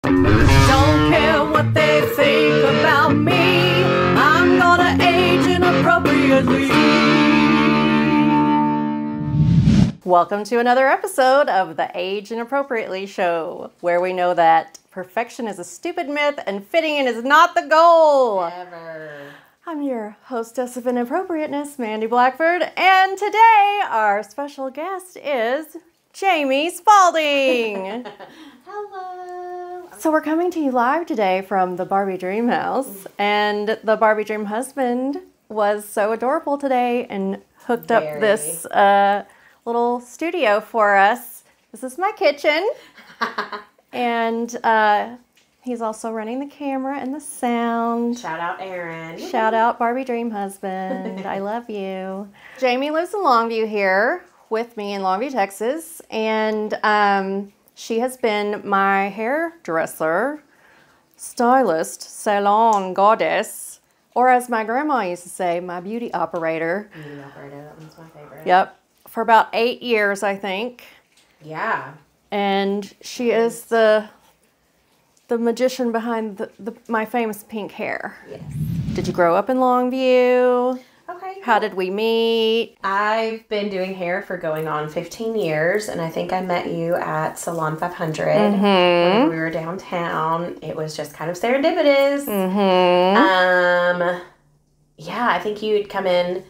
Don't care what they think about me. I'm gonna age inappropriately. Welcome to another episode of the Age Inappropriately show, where we know that perfection is a stupid myth and fitting in is not the goal. Never. I'm your hostess of inappropriateness, Mandi Blackford, and today our special guest is Jamie Spaulding. Hello. So we're coming to you live today from the Barbie Dream House, and the Barbie Dream husband was so adorable today and hooked up this little studio for us. This is my kitchen, and he's also running the camera and the sound. Shout out Aaron. Shout out Barbie Dream husband. I love you. Jamie lives in Longview here with me in Longview, Texas, and she has been my hairdresser, stylist, salon goddess, or as my grandma used to say, my beauty operator. Beauty operator, that one's my favorite. Yep, for about 8 years, I think. Yeah. And she is the magician behind my famous pink hair. Yes. Did you grow up in Longview? Okay. How did we meet? I've been doing hair for going on 15 years, and I think I met you at Salon 500 when we were downtown. It was just kind of serendipitous. Yeah, I think you'd come in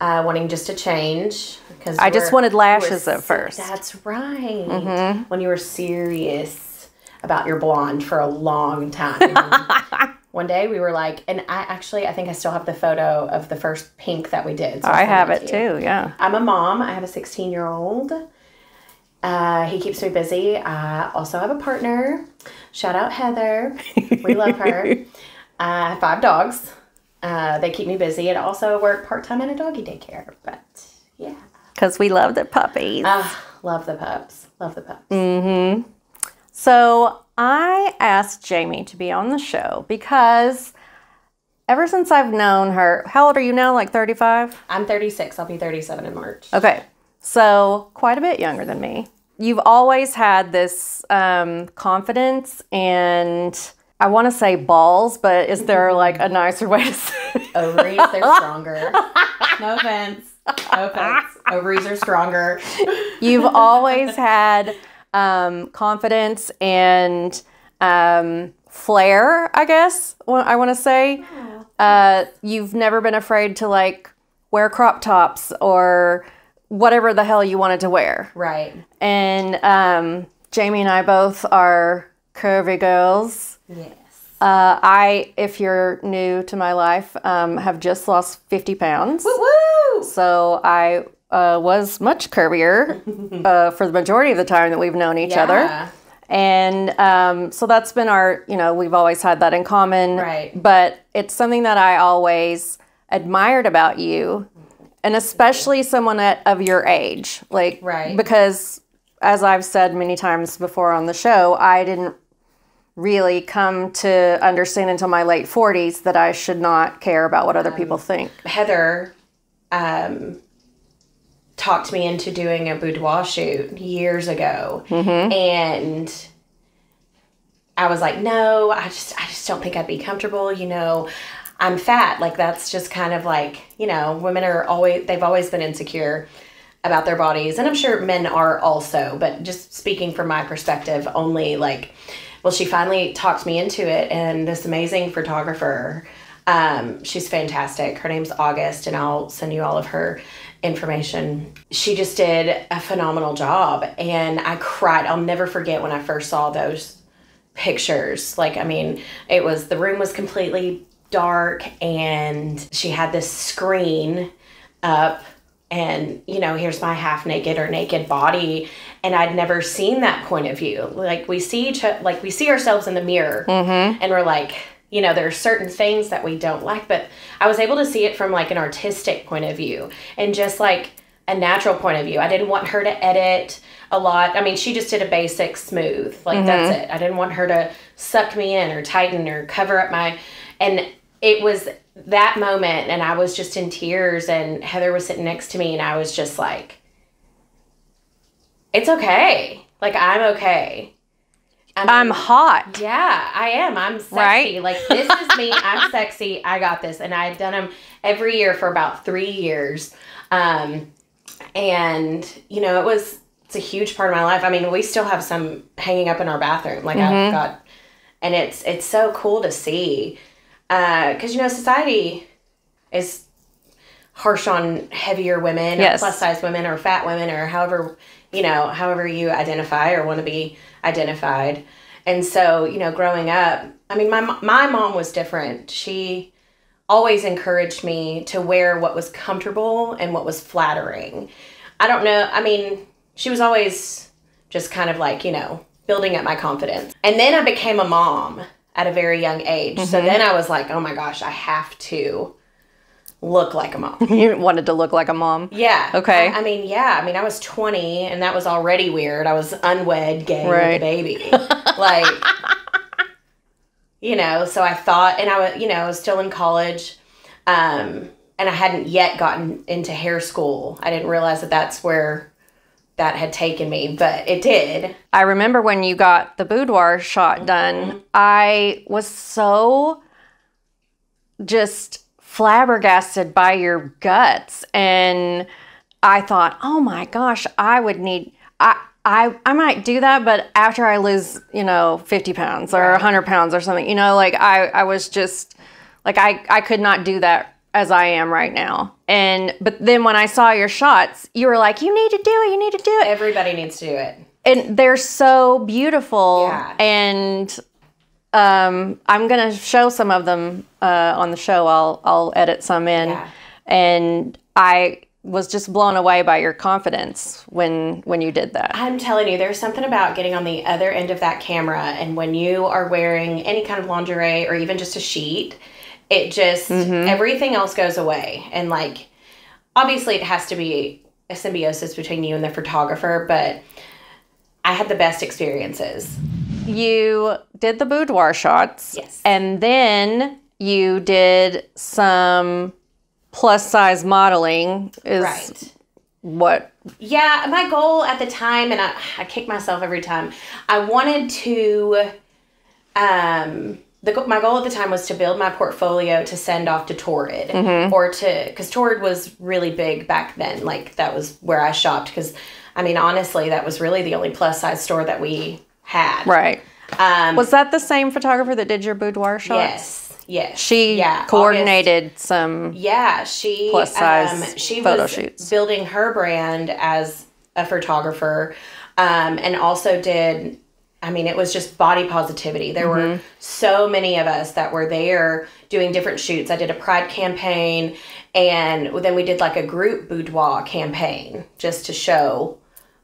wanting just to change. Because I just wanted lashes at first. That's right. When you were serious about your blonde for a long time. One day we were like, and I think I still have the photo of the first pink that we did. So I have it too, yeah. I'm a mom. I have a 16-year-old. He keeps me busy. I also have a partner. Shout out Heather. We love her. I have 5 dogs. They keep me busy. And also work part-time in a doggy daycare. But yeah. Because we love the puppies. Love the pups. Love the pups. So I asked Jamie to be on the show because ever since I've known her, how old are you now? Like 35? I'm 36. I'll be 37 in March. Okay. So quite a bit younger than me. You've always had this confidence and I want to say balls, but is there like a nicer way to say it? Ovaries, they're stronger. No offense. No offense. Ovaries are stronger. You've always had confidence and flair, I guess, I want to say. You've never been afraid to like wear crop tops or whatever the hell you wanted to wear. Right. And Jamie and I both are curvy girls. Yes. If you're new to my life, have just lost 50 pounds. Woo woo! So I was much curvier for the majority of the time that we've known each other. And so that's been our, we've always had that in common. Right. But it's something that I always admired about you, and especially someone of your age. Like, right. Because as I've said many times before on the show, I didn't really come to understand until my late 40s that I should not care about what other people think. Heather talked me into doing a boudoir shoot years ago, and I was like, no, I just don't think I'd be comfortable. I'm fat. Like, that's just kind of like, women they've always been insecure about their bodies, and I'm sure men are also, but just speaking from my perspective only, like, well, she finally talked me into it, and this amazing photographer, she's fantastic. Her name's August, and I'll send you all of her information. She just did a phenomenal job, and I cried. I'll never forget when I first saw those pictures. Like, the room was completely dark, and she had this screen up, and here's my half naked or naked body, and I'd never seen that point of view. Like, we see ourselves in the mirror, and we're like, there are certain things that we don't like, but I was able to see it from like an artistic point of view and just like a natural point of view. I didn't want her to edit a lot. She just did a basic smooth, like that's it. I didn't want her to suck me in or tighten or cover up and it was that moment, and I was just in tears, and Heather was sitting next to me, and I was just like, it's okay. Like, I'm okay. I'm hot. Yeah, I am. I'm sexy. Right? Like, this is me. I'm sexy. I got this. And I've done them every year for about 3 years. And, you know, it's a huge part of my life. I mean, we still have some hanging up in our bathroom. Like, I've got, and it's so cool to see. Because, you know, society is harsh on heavier women, or plus size women, or fat women, or however you identify or want to be identified. And so, you know, growing up, I mean, my mom was different. She always encouraged me to wear what was comfortable and what was flattering. I don't know. I mean, she was always just kind of like, you know, building up my confidence. And then I became a mom at a very young age. So then I was like, oh my gosh, I have to look like a mom. You wanted to look like a mom? Yeah. Okay. I mean, I was 20 and that was already weird. I was unwed, gay with a baby. Like, you know, so I thought, and I was still in college, and I hadn't yet gotten into hair school. I didn't realize that that's where that had taken me, but it did. I remember when you got the boudoir shot done, I was so just flabbergasted by your guts, and I thought, oh my gosh, I would need, I might do that, but after I lose, you know, 50 pounds or 100 pounds or something, you know, like I was just like, I could not do that as I am right now. But then when I saw your shots, you were like, you need to do it. You need to do it. Everybody needs to do it. And they're so beautiful. Yeah. And I'm going to show some of them on the show. I'll edit some in. Yeah. And I was just blown away by your confidence when you did that. I'm telling you, there's something about getting on the other end of that camera, and when you are wearing any kind of lingerie or even just a sheet, it just, everything else goes away. And like, obviously it has to be a symbiosis between you and the photographer, but I had the best experiences. You did the boudoir shots. Yes. And then you did some plus size modeling. Right. What? Yeah, my goal at the time, and I kick myself every time, I wanted to, my goal at the time was to build my portfolio to send off to Torrid, because Torrid was really big back then. Like, that was where I shopped, because, I mean, honestly, that was really the only plus size store that we had. Right. Was that the same photographer that did your boudoir shots? Yes. She coordinated some she plus size she photo was shoots. Building her brand as a photographer, and also did, I mean, it was just body positivity. There were so many of us that were there doing different shoots. I did a pride campaign, and then we did like a group boudoir campaign just to show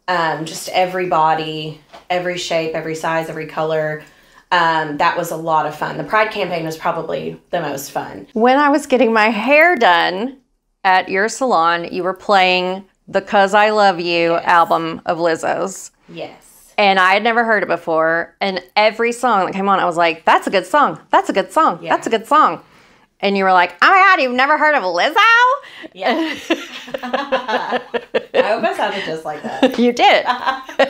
just every body, every shape, every size, every color. That was a lot of fun. The pride campaign was probably the most fun. When I was getting my hair done at your salon, you were playing the 'Cause I Love You album of Lizzo's. Yes. And I had never heard it before. And every song that came on, I was like, that's a good song. That's a good song. Yeah. That's a good song. And you were like, oh my God, you've never heard of Lizzo? Yeah. I hope I sounded just like that. You did.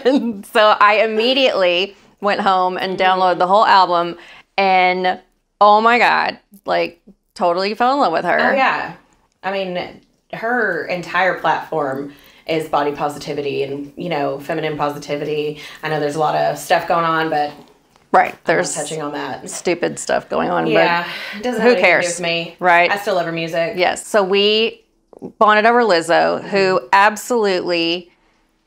And so I immediately went home and downloaded the whole album. And oh my God, like totally fell in love with her. Oh, yeah. I mean, her entire platform is body positivity and, you know, feminine positivity. I know there's a lot of stuff going on, but there's touching on that stupid stuff going on. Yeah, it doesn't have anything to do with me. Right. I still love her music. Yes. So we bonded over Lizzo, who absolutely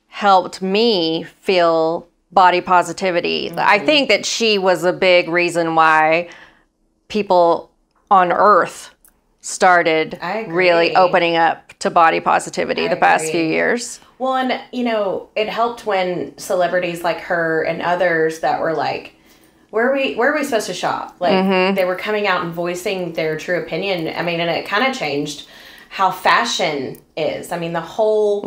helped me feel body positivity. I think that she was a big reason why people on Earth started really opening up to body positivity the past few years. Well, and, you know, it helped when celebrities like her and others that were like, where are we supposed to shop? Like, they were coming out and voicing their true opinion. I mean, and it kind of changed how fashion is. I mean, the whole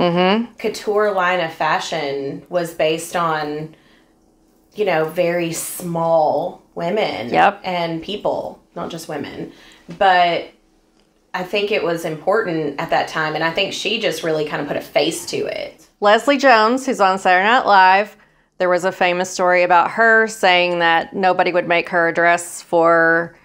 couture line of fashion was based on, you know, very small women and people, not just women. But I think it was important at that time, and I think she just really kind of put a face to it. Leslie Jones, who's on Saturday Night Live, There was a famous story about her saying that nobody would make her a dress for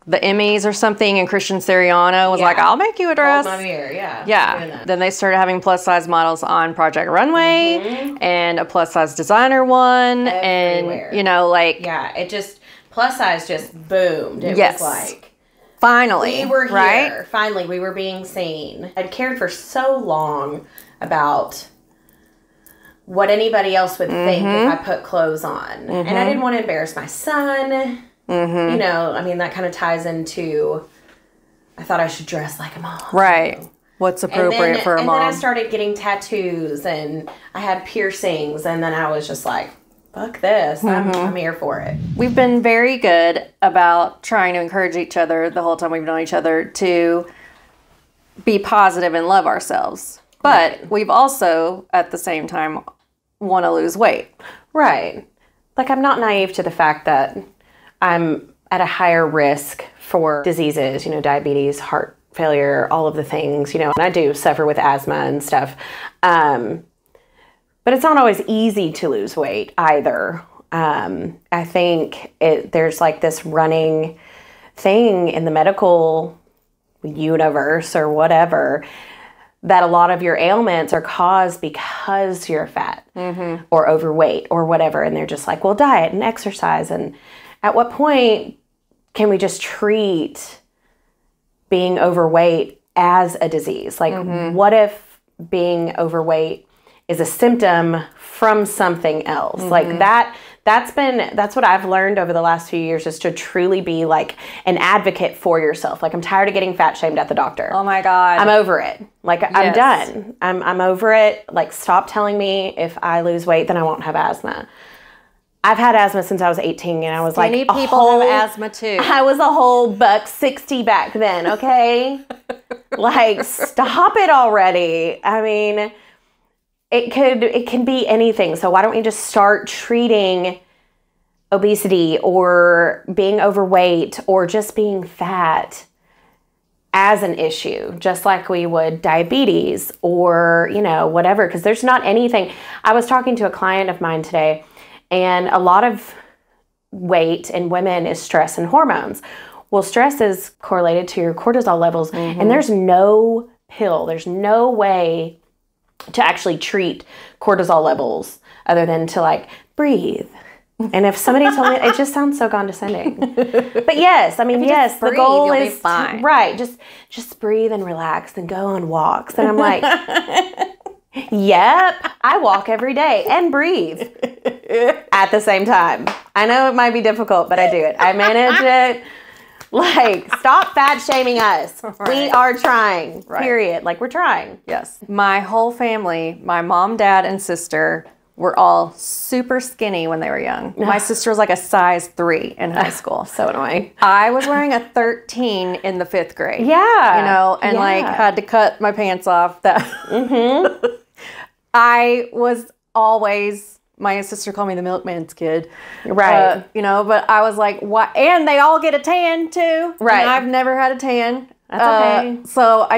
the Emmys or something, and Christian Siriano was like, I'll make you a dress. Hold my beer, yeah. Yeah. Then they started having plus size models on Project Runway and a plus size designer one. Everywhere. And, you know, like. Yeah, it just, plus size just boomed. It was like. Finally. We were here. Right? Finally, we were being seen. I'd cared for so long about what anybody else would think if I put clothes on. And I didn't want to embarrass my son. You know, I mean, that kind of ties into, I thought I should dress like a mom. Right. You know? What's appropriate for a mom. And then I started getting tattoos and I had piercings, and then I was just like, fuck this. I'm here for it. We've been very good about trying to encourage each other the whole time we've known each other to be positive and love ourselves. But we've also, at the same time, want to lose weight. Right. Like, I'm not naive to the fact that I'm at a higher risk for diseases, you know, diabetes, heart failure, all of the things, you know, and I do suffer with asthma and stuff. But it's not always easy to lose weight either. I think there's like this running thing in the medical universe or whatever, that a lot of your ailments are caused because you're fat or overweight or whatever. And they're just like, well, diet and exercise. And at what point can we just treat being overweight as a disease? Like, what if being overweight is a symptom from something else? Like that's what I've learned over the last few years, is to truly be like an advocate for yourself. Like, I'm tired of getting fat shamed at the doctor. Oh my God. I'm over it. Like, I'm done. I'm over it. Like, stop telling me if I lose weight, then I won't have asthma. I've had asthma since I was 18, and I was Skinny like, people have asthma too. I was a whole $160 back then, okay? Like, stop it already. I mean, it can be anything. So why don't we just start treating obesity or being overweight or just being fat as an issue, just like we would diabetes or, you know, whatever, because there's not anything. I was talking to a client of mine today, and a lot of weight in women is stress and hormones. Well, stress is correlated to your cortisol levels, and there's no pill, there's no way to actually treat cortisol levels other than to like breathe. And if somebody told me, it just sounds so condescending. But yes, I mean, yes, the goal is fine. Right. Just breathe and relax and go on walks. And I'm like, yep, I walk every day and breathe at the same time. I know it might be difficult, but I do it. I manage it. Like, stop fat shaming us. Right. We are trying, period. Like, we're trying. Yes. My whole family, my mom, dad, and sister were all super skinny when they were young. My sister was like a size 3 in high school. So annoying. I was wearing a 13 in the 5th grade. Yeah. You know, and like had to cut my pants off. That I was always... My sister called me the milkman's kid. Right. You know, but I was like, what? And they all get a tan too. Right. And I've never had a tan. That's okay. So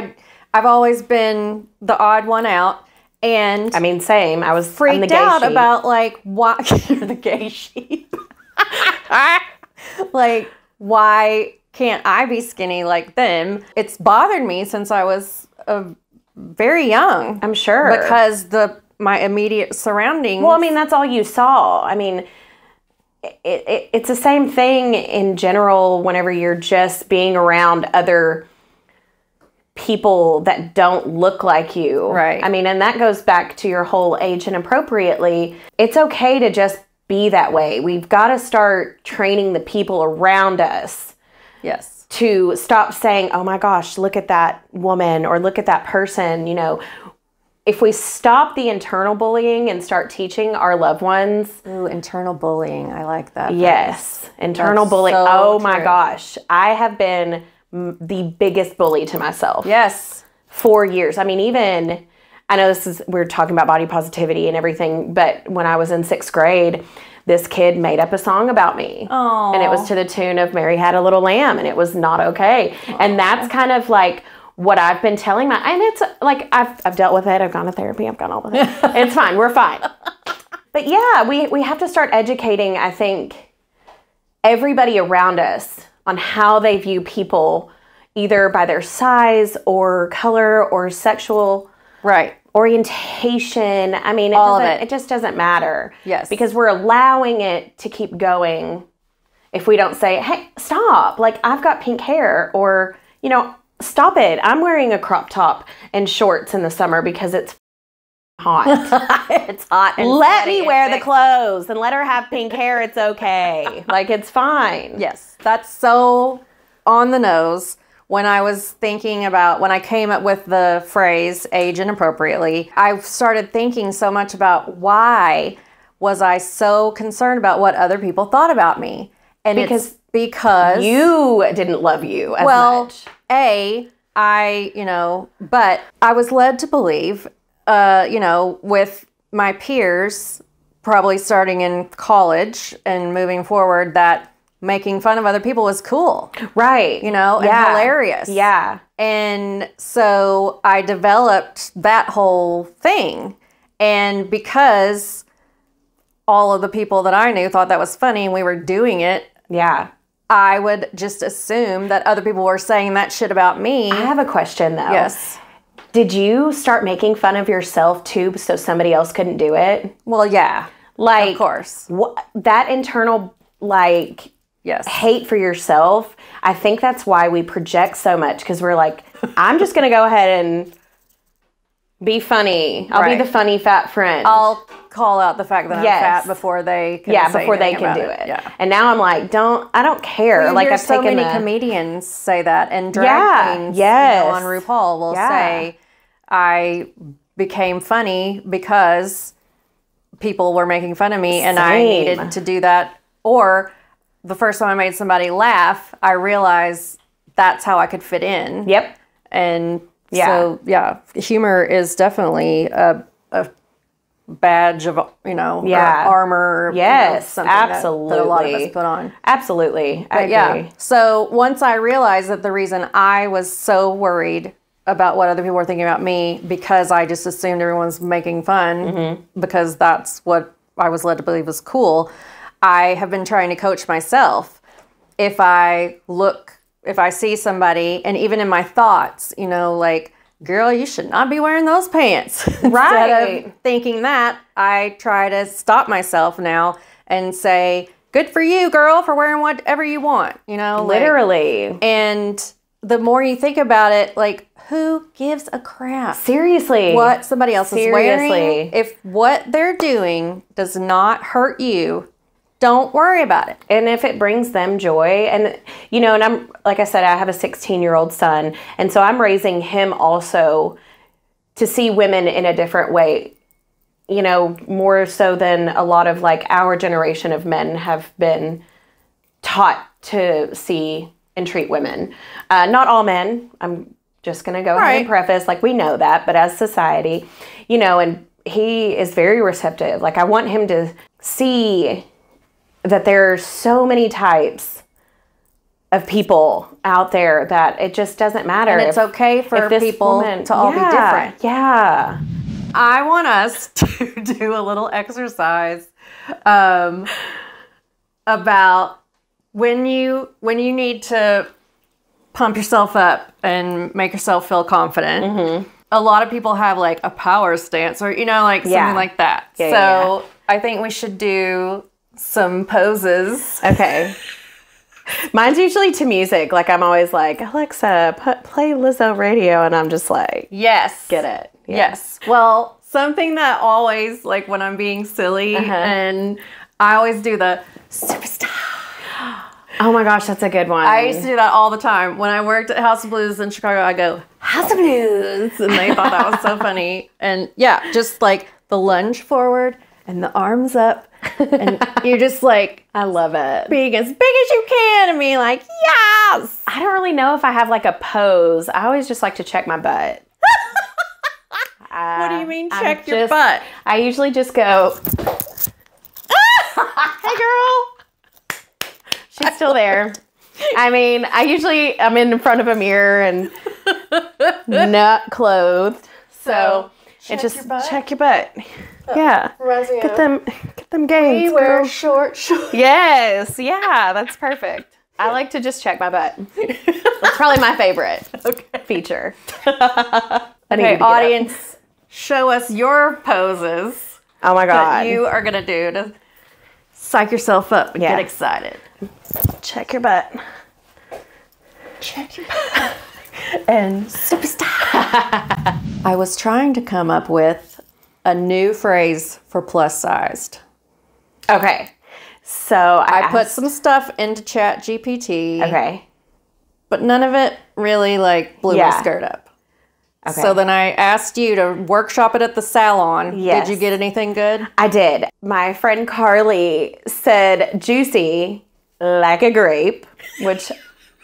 I've always been the odd one out. And I mean, same. I was freaked out about like, why you're the gay sheep. Like, why can't I be skinny like them? It's bothered me since I was very young. I'm sure. Because my immediate surroundings. Well, I mean, that's all you saw. I mean, it's the same thing in general whenever you're just being around other people that don't look like you. Right. I mean, and that goes back to your whole age inappropriately. It's okay to just be that way. We've got to start training the people around us. Yes. To stop saying, oh my gosh, look at that woman or look at that person, you know. If we stop the internal bullying and start teaching our loved ones. Ooh, internal bullying. I like that. Yes. Internal bullying. So oh my gosh. I have been the biggest bully to myself. Yes. For years. I mean, even, I know we're talking about body positivity and everything, but when I was in 6th grade, this kid made up a song about me. Aww. And it was to the tune of Mary Had a Little Lamb, and it was not okay. Aww. And that's kind of like what I've been telling and it's like, I've dealt with it. I've gone to therapy. I've gone all with it. It's fine. We're fine. But yeah, we have to start educating, I think, everybody around us on how they view people, either by their size or color or sexual orientation. I mean, it just doesn't matter. Yes. Because we're allowing it to keep going if we don't say, hey, stop. Like, I've got pink hair, or, you know, stop it. I'm wearing a crop top and shorts in the summer because it's hot. It's hot. And let me wear the clothes and let her have pink hair. It's okay. Like, it's fine. Yes. That's so on the nose. When I was thinking about, when I came up with the phrase age inappropriately, I started thinking so much about why was I so concerned about what other people thought about me. And because you didn't love you as much. But I was led to believe, with my peers, probably starting in college and moving forward, that making fun of other people was cool. Right. And hilarious. Yeah. And so I developed that whole thing. And because all of the people that I knew thought that was funny and we were doing it, I would just assume that other people were saying that shit about me. I have a question, though. Yes. Did you start making fun of yourself, too, so somebody else couldn't do it? Well, yeah. Like, of course. That internal, like... Yes. Hate for yourself. I think that's why we project so much, because we're like, I'm just going to go ahead and be funny. I'll be the funny fat friend. I'll call out the fact that I'm fat before they can before they can do it. Yeah. And now I'm like, I don't care. Well, like, I've so taken many comedians say that, and drag queens on RuPaul will say, I became funny because people were making fun of me and I needed to do that. Or the first time I made somebody laugh, I realized that's how I could fit in. Yep. And so, humor is definitely a badge of, or armor. Yes, something absolutely. that a lot of us put on. Absolutely. I agree. Yeah. So once I realized that the reason I was so worried about what other people were thinking about me, because I just assumed everyone's making fun, because that's what I was led to believe was cool, I have been trying to coach myself. If I see somebody, and even in my thoughts, like, girl, you should not be wearing those pants. Instead of thinking that, I try to stop myself now and say, good for you, girl, for wearing whatever you want, Literally. And the more you think about it, like, who gives a crap? Seriously. What somebody else is wearing. If what they're doing does not hurt you, don't worry about it. And if it brings them joy, and and I'm, like I said, I have a 16-year-old son, and so I'm raising him also to see women in a different way, more so than a lot of like our generation of men have been taught to see and treat women. Not all men. I'm just going to go ahead and preface, like, we know that, but as society, and he is very receptive. Like, I want him to see that there are so many types of people out there that it just doesn't matter. And it's okay for people to all be different. Yeah. I want us to do a little exercise about when you need to pump yourself up and make yourself feel confident. A lot of people have like a power stance or, something like that. So I think we should do some poses. Okay. Mine's usually to music. Like, I'm always like, Alexa, play Lizzo radio. And I'm just like, yes. Get it. Yeah. Yes. Well, something that always, like, when I'm being silly, and I always do the superstar. Oh my gosh, that's a good one. I used to do that all the time. When I worked at House of Blues in Chicago, I go, House of Blues. And they thought that was so funny. And yeah, just like the lunge forward and the arms up. And you're just like, I love it. Being as big as you can and being like, yes. I don't really know if I have like a pose. I always just like to check my butt. What do you mean check your butt? I usually just go, hey girl. She's still there. I mean, I'm in front of a mirror and not clothed. So it's just check your butt. Yeah. Get them gains. We wear short. Yes. Yeah, that's perfect. I like to just check my butt. That's probably my favorite feature. Okay, audience, show us your poses. Oh my God. That you are going to do to psych yourself up and get excited. Check your butt. Check your butt. And superstar. I was trying to come up with a new phrase for plus sized. Okay. So I put some stuff into Chat GPT. Okay. But none of it really like blew my skirt up. Okay. So then I asked you to workshop it at the salon. Yes. Did you get anything good? I did. My friend Carly said juicy like a grape, which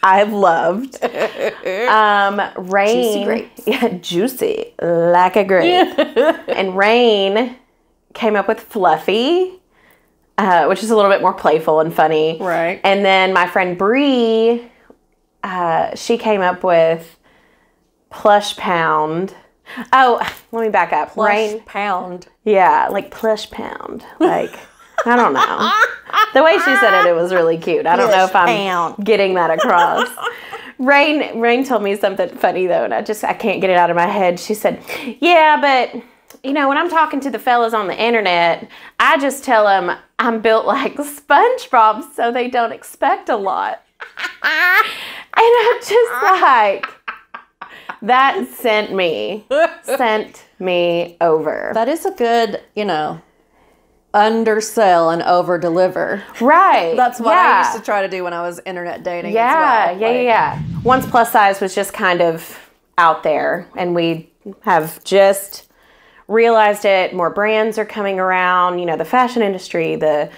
I loved. Rain. Juicy grapes. Yeah, juicy like a grape. And Rain came up with fluffy, which is a little bit more playful and funny. Right. And then my friend Bree, she came up with plush pound. Oh, let me back up. Plush pound. Yeah, like plush pound. Like, I don't know. The way she said it was really cute. I don't know if I'm getting that across. Rain told me something funny though, and I can't get it out of my head. She said, yeah, but you know, when I'm talking to the fellas on the internet, I just tell them I'm built like SpongeBob so they don't expect a lot. And I'm just like, that sent me over. That is a good, undersell and over deliver. Right. That's what I used to try to do when I was internet dating as well. Yeah. Once plus size was just kind of out there, and we have just realized it. More brands are coming around, the fashion industry, the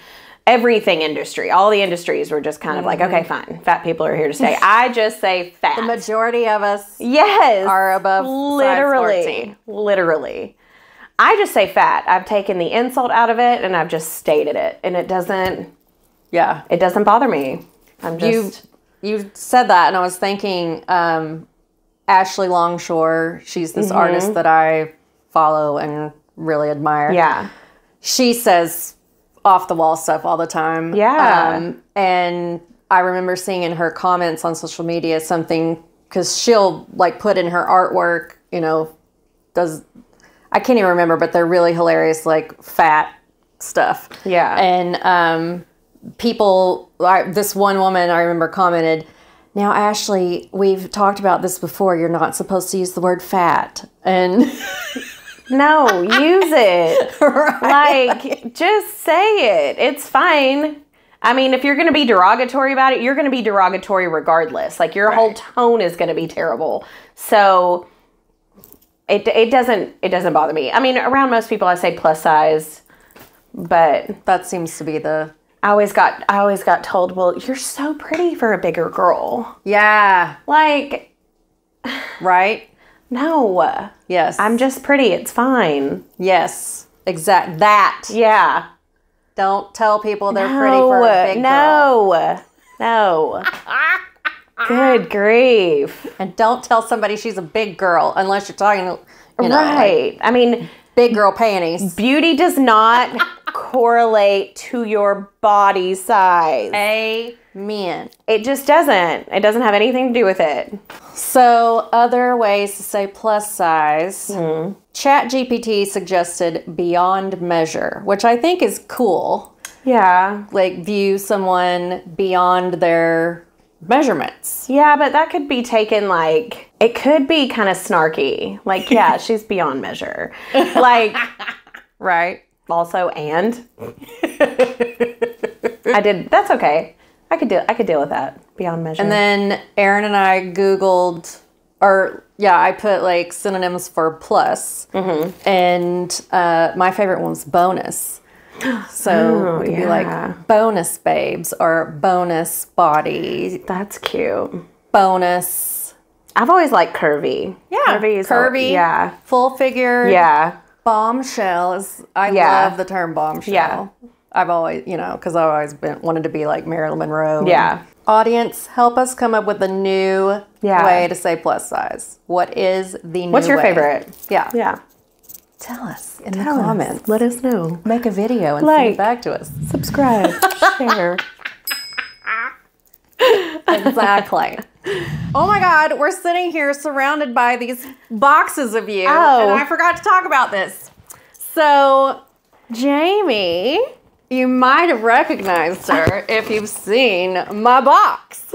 everything industry, all the industries were just kind of like, okay, fine. Fat people are here to stay. I just say fat. The majority of us are above size 14. Literally. I just say fat. I've taken the insult out of it and I've just stated it. And it doesn't bother me. I'm just... You said that and I was thinking Ashley Longshore, she's this artist that I follow and really admire. Yeah. She says off the wall stuff all the time. Yeah. And I remember seeing in her comments on social media something, because she'll like put in her artwork, I can't even remember, but they're really hilarious, like fat stuff. Yeah. And this one woman I remember commented, now Ashley, we've talked about this before, you're not supposed to use the word fat. And no, use it. Right. Like, just say it. It's fine. I mean, if you're going to be derogatory about it, you're going to be derogatory regardless. Like, your whole tone is going to be terrible. So it doesn't bother me. I mean, around most people I say plus size, but that seems to be I always got told, well, you're so pretty for a bigger girl. Yeah. Like, right? No. Yes. I'm just pretty. It's fine. Yes. Exact. That. Yeah. Don't tell people they're pretty for a big girl. No. Good grief. And don't tell somebody she's a big girl unless you're talking, right. I mean, big girl panties. Beauty does not correlate to your body size. Amen. It just doesn't. It doesn't have anything to do with it. So, other ways to say plus size. Chat GPT suggested beyond measure, which I think is cool. Yeah. Like, view someone beyond their measurements. Yeah, but that could be taken like, it could be kind of snarky. Like, yeah, she's beyond measure. Like, right. Also, and that's okay. I could deal with that. Beyond measure. And then Erin and I Googled, I put like synonyms for plus. And my favorite one was bonus. So it could be like bonus babes or bonus body. That's cute. Bonus. I've always liked curvy. Yeah. Curvy. Full figure. Yeah. Bombshell I love the term bombshell. Yeah. I've always, because I've always wanted to be like Marilyn Monroe. Yeah. Audience, help us come up with a new way to say plus size. What is the new What's your way? favorite? Yeah. Yeah. Tell us in the comments. Let us know. Make a video and send it back to us. Subscribe. Share. Exactly. Oh my God, we're sitting here surrounded by these boxes of you. Oh. And I forgot to talk about this. So, Jamie, you might have recognized her if you've seen my box.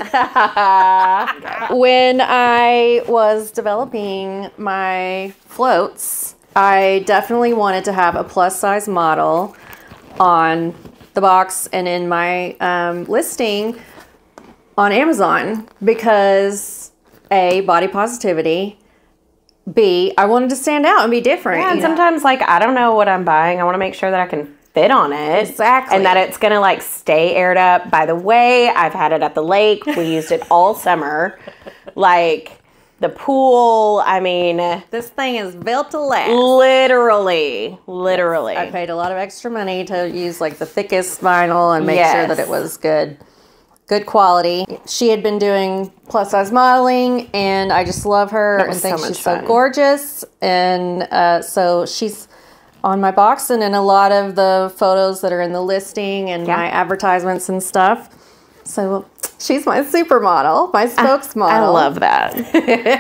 When I was developing my floats, I definitely wanted to have a plus size model on the box and in my listing on Amazon because A, body positivity, B, I wanted to stand out and be different. Yeah, and sometimes, like, I don't know what I'm buying. I want to make sure that I can fit on it. Exactly. And that it's going to, like, stay aired up. By the way, I've had it at the lake. We used it all summer. Like, the pool, I mean... This thing is built to last. Literally. I paid a lot of extra money to use, like, the thickest vinyl and make sure that it was good quality. She had been doing plus size modeling and I just love her and think she's so gorgeous. And so she's on my box and in a lot of the photos that are in the listing and my advertisements and stuff. So she's my supermodel, my spokesmodel. I love that.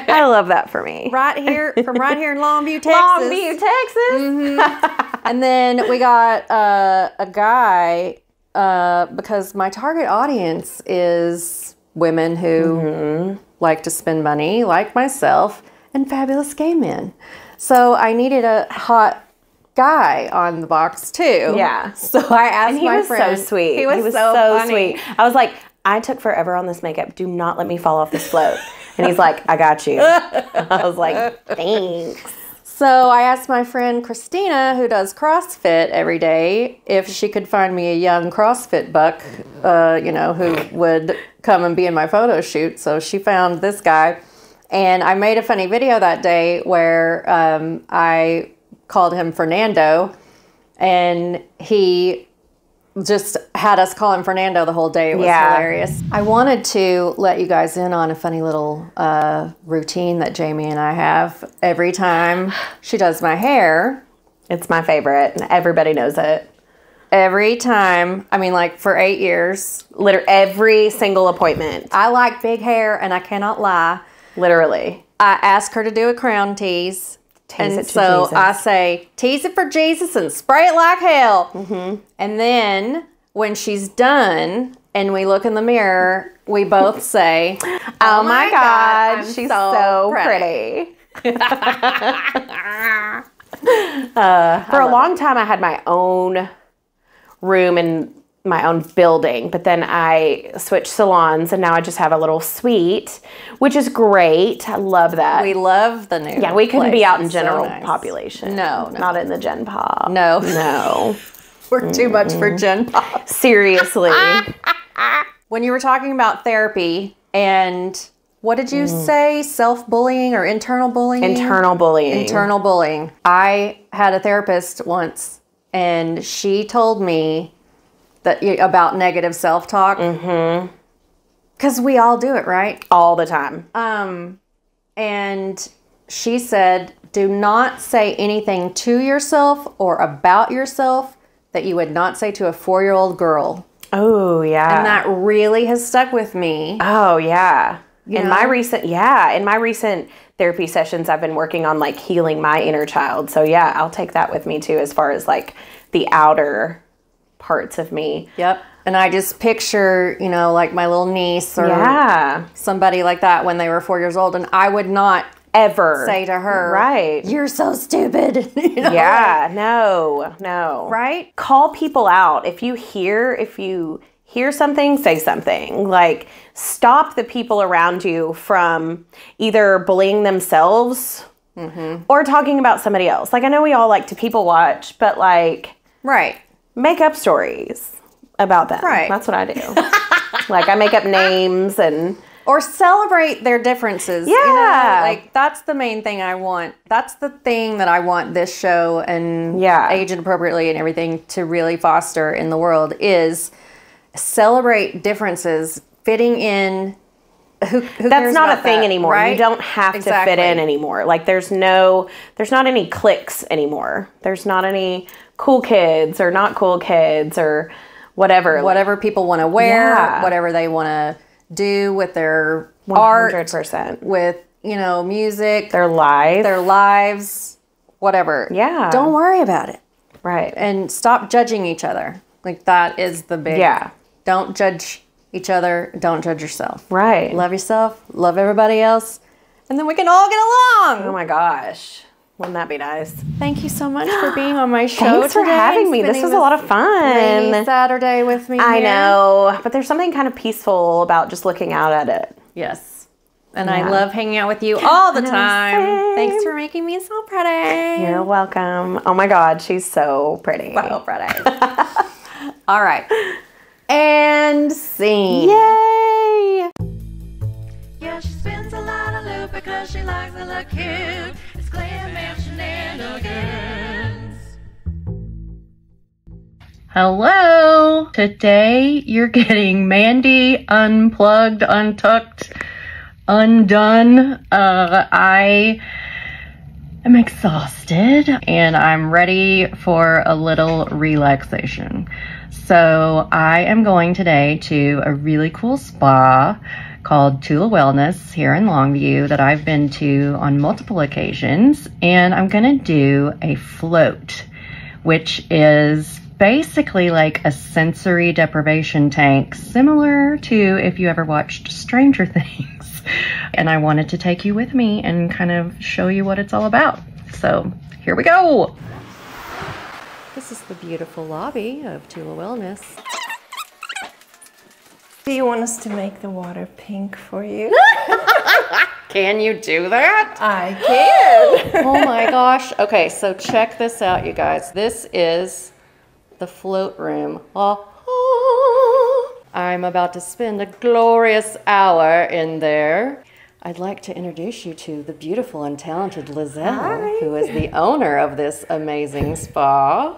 I love that for me. Right here in Longview, Texas. Longview, Texas. Mm-hmm. And then we got a guy because my target audience is women who like to spend money, like myself, and fabulous gay men. So I needed a hot guy on the box too. Yeah. So I asked my friend. He was so sweet. He was so sweet. I was like, I took forever on this makeup. Do not let me fall off this float. And he's like, I got you. I was like, thanks. So I asked my friend Christina, who does CrossFit every day, if she could find me a young CrossFit buck, who would come and be in my photo shoot. So she found this guy. And I made a funny video that day where I called him Fernando. And he just had us call him Fernando the whole day. It was hilarious. I wanted to let you guys in on a funny little routine that Jamie and I have every time she does my hair. It's my favorite, and everybody knows it. Every time, I mean, like for 8 years. Literally every single appointment. I like big hair, and I cannot lie. Literally. I ask her to do a crown tease. And so Jesus. I say, tease it for Jesus and spray it like hell. Mm-hmm. And then when she's done and we look in the mirror, we both say, oh my God, she's so pretty. For a long time, I had my own room in my own building, but then I switched salons and now I just have a little suite, which is great. I love that. We love the new we couldn't be out in it's general so nice. Population. No. Not in the Gen Pop. No. We're too much for Gen Pop. Seriously. When you were talking about therapy and what did you say? Self-bullying or internal bullying? Internal bullying. Internal bullying. I had a therapist once and she told me that about negative self-talk. Mm-hmm. Because we all do it, right? All the time. And she said, do not say anything to yourself or about yourself that you would not say to a 4-year-old girl. Oh, yeah. And that really has stuck with me. Oh, yeah. In my recent therapy sessions, I've been working on like healing my inner child. So yeah, I'll take that with me too, as far as like the outer parts of me. Yep. And I just picture, like my little niece or somebody like that when they were 4 years old. And I would not ever say to her, right, you're so stupid. No. Right? Call people out. If you hear something, say something. Like, stop the people around you from either bullying themselves or talking about somebody else. Like, I know we all like to people watch, but like, make up stories about them. Right. That's what I do. Like, I make up names or celebrate their differences. Yeah. Like, that's the main thing I want. That's the thing that I want this show and Age Inappropriately and everything to really foster in the world is celebrate differences. Fitting in who That's cares not about a thing that, anymore. right? You don't have to fit in anymore. Like there's not any cliques anymore. There's not any cool kids or not cool kids or whatever. Whatever people want to wear, whatever they want to do with their 100%. art, with, you know, music, their lives, whatever. Yeah. Don't worry about it. Right. And stop judging each other. Like that is the big. Yeah. Don't judge each other. Don't judge yourself. Right. Love yourself. Love everybody else. And then we can all get along. Oh my gosh. Wouldn't that be nice? Thank you so much for being on my show Thanks for having me. This was a lot of fun. Rainy Saturday with me. I know. But there's something kind of peaceful about just looking out at it. Yes. And I love hanging out with you all the time. Same. Thanks for making me so pretty. You're welcome. Oh my God, she's so pretty. So pretty. All right. And scene. Yay! Yeah, she spins a lot of loot because she likes to look cute. It's Glam Ma'am Shenanigans. Hello! Today you're getting Mandi unplugged, untucked, undone. I am exhausted and I'm ready for a little relaxation. So I am going today to a really cool spa called Tula Wellness here in Longview that I've been to on multiple occasions, and I'm gonna do a float, which is basically like a sensory deprivation tank, similar to if you ever watched Stranger Things. And I wanted to take you with me and kind of show you what it's all about. So here we go. This is the beautiful lobby of Tula Wellness. Do you want us to make the water pink for you? Can you do that? I can. Oh my gosh. Okay, so check this out, you guys. This is the float room. I'm about to spend a glorious hour in there. I'd like to introduce you to the beautiful and talented Lizelle, who is the owner of this amazing spa.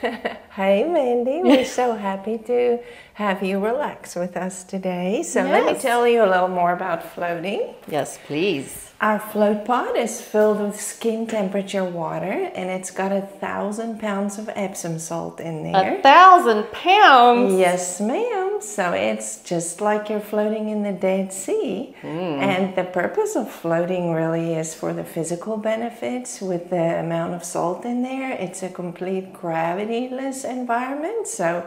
Hey, Mandy. We're so happy to have you relax with us today. So let me tell you a little more about floating. Yes, please. Our float pot is filled with skin temperature water, and it's got 1,000 pounds of Epsom salt in there. 1,000 pounds? Yes, ma'am. So it's just like you're floating in the Dead Sea. And the purpose of floating really is for the physical benefits. With the amount of salt in there, it's a complete gravity-less environment. So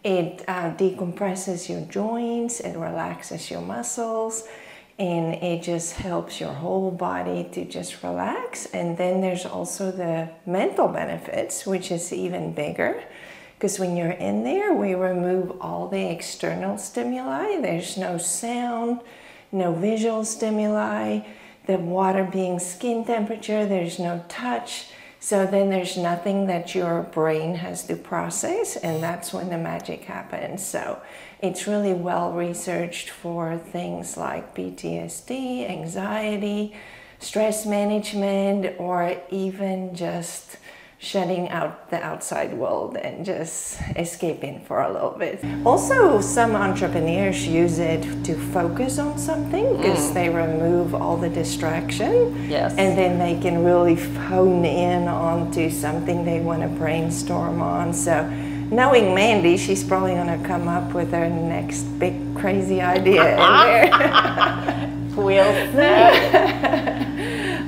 it decompresses your joints, it relaxes your muscles, and it just helps your whole body to just relax. And then there's also the mental benefits, which is even bigger. Because when you're in there, we remove all the external stimuli. There's no sound, no visual stimuli. The water being skin temperature, there's no touch. So then there's nothing that your brain has to process, and that's when the magic happens. So it's really well researched for things like PTSD, anxiety, stress management, or even just shutting out the outside world and just escaping for a little bit. Also, some entrepreneurs use it to focus on something because they remove all the distraction. Yes. And then they can really hone in onto something they want to brainstorm on. So knowing Mandi, she's probably going to come up with her next big crazy idea in there. We'll see.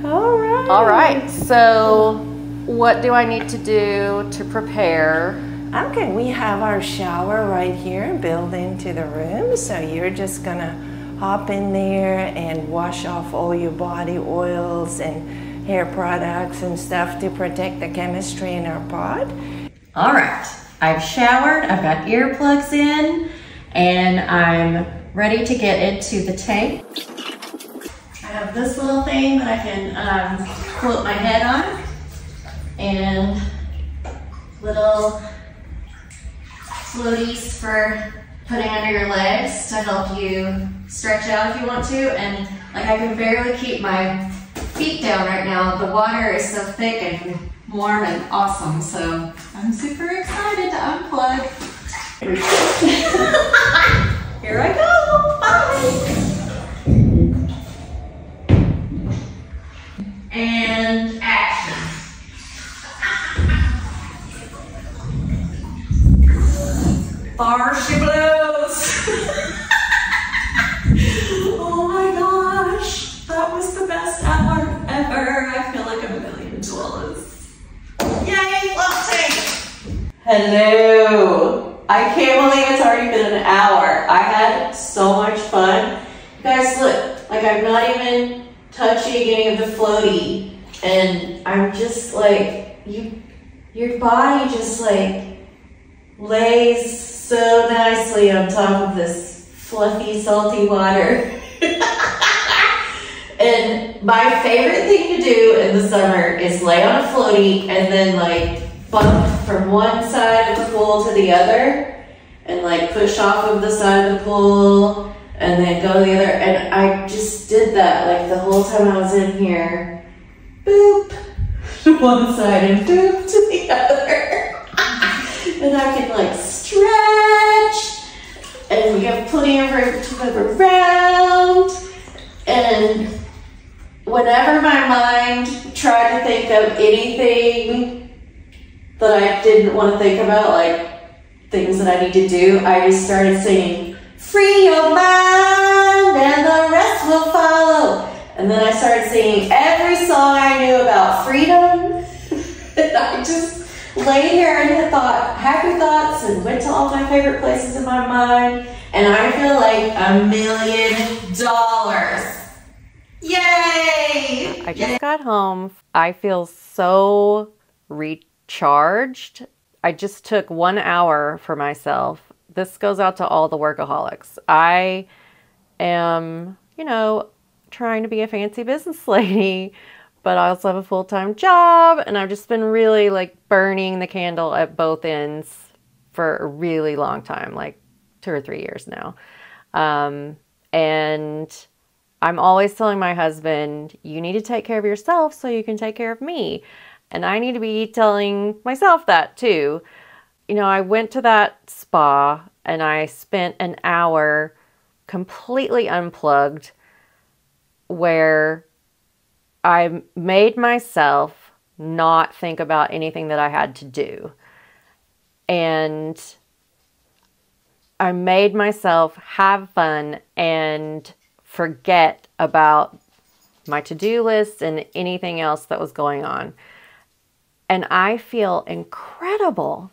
All right. All right, so what do I need to do to prepare? Okay, we have our shower right here built into the room. So you're just gonna hop in there and wash off all your body oils and hair products and stuff to protect the chemistry in our pot. All right, I've showered, I've got earplugs in, and I'm ready to get into the tank. I have this little thing that I can float my head on, and little floaties for putting under your legs to help you stretch out if you want to. And like, I can barely keep my feet down right now. The water is so thick and warm and awesome, so I'm super excited to unplug. Here I go. Bye. swallows. Yay, flossing! Hello! I can't believe it's already been an hour. I had so much fun. You guys, look, like I'm not even touching any of the floaty. And I'm just like, your body just like lays so nicely on top of this fluffy, salty water. And my favorite thing to do in the summer is lay on a floaty and then like bump from one side of the pool to the other and like push off of the side of the pool and then go to the other. And I just did that like the whole time I was in here. Boop to one side and boop to the other. And I can like stretch and we have plenty of room to move around. And whenever my mind tried to think of anything that I didn't want to think about, like things that I need to do, I just started singing, "Free your mind and the rest will follow." And then I started singing every song I knew about freedom. And I just laid here and had happy thoughts and went to all my favorite places in my mind. And I feel like $1 million. Yay! I just got home. I feel so recharged. I just took 1 hour for myself. This goes out to all the workaholics. I am, trying to be a fancy business lady, but I also have a full-time job, and I've just been really like burning the candle at both ends for a really long time, like 2 or 3 years now. And I'm always telling my husband, you need to take care of yourself so you can take care of me. And I need to be telling myself that too. I went to that spa and I spent an hour completely unplugged where I made myself not think about anything that I had to do. And I made myself have fun and forget about my to-do list and anything else that was going on. And I feel incredible.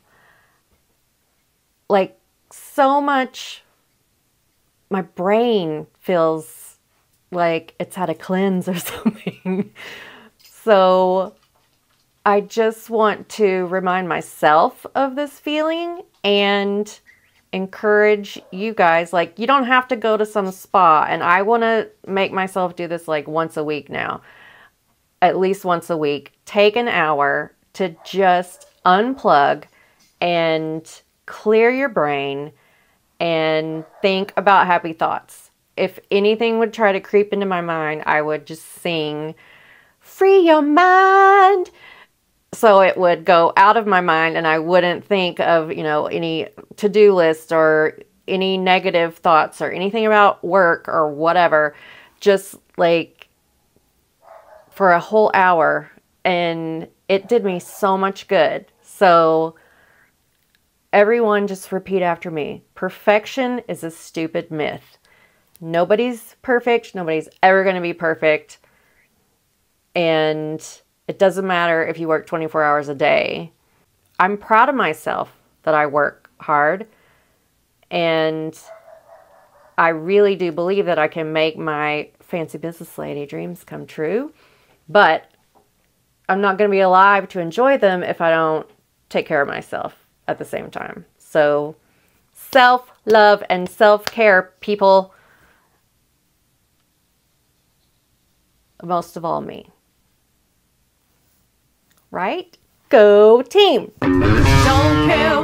Like so much, my brain feels like it's had a cleanse or something. So I just want to remind myself of this feeling and encourage you guys. Like, you don't have to go to some spa, and I want to make myself do this like once a week now, at least once a week. Take an hour to just unplug and clear your brain and think about happy thoughts. If anything would try to creep into my mind, I would just sing "Free Your Mind," so it would go out of my mind and I wouldn't think of, any to-do list or any negative thoughts or anything about work or whatever, just like for a whole hour. And it did me so much good. So everyone just repeat after me. Perfection is a stupid myth. Nobody's perfect. Nobody's ever going to be perfect. And it doesn't matter if you work 24 hours a day. I'm proud of myself that I work hard. And I really do believe that I can make my fancy business lady dreams come true. But I'm not going to be alive to enjoy them if I don't take care of myself at the same time. So self-love and self-care, people. Most of all, me. Right? Go team! Don't care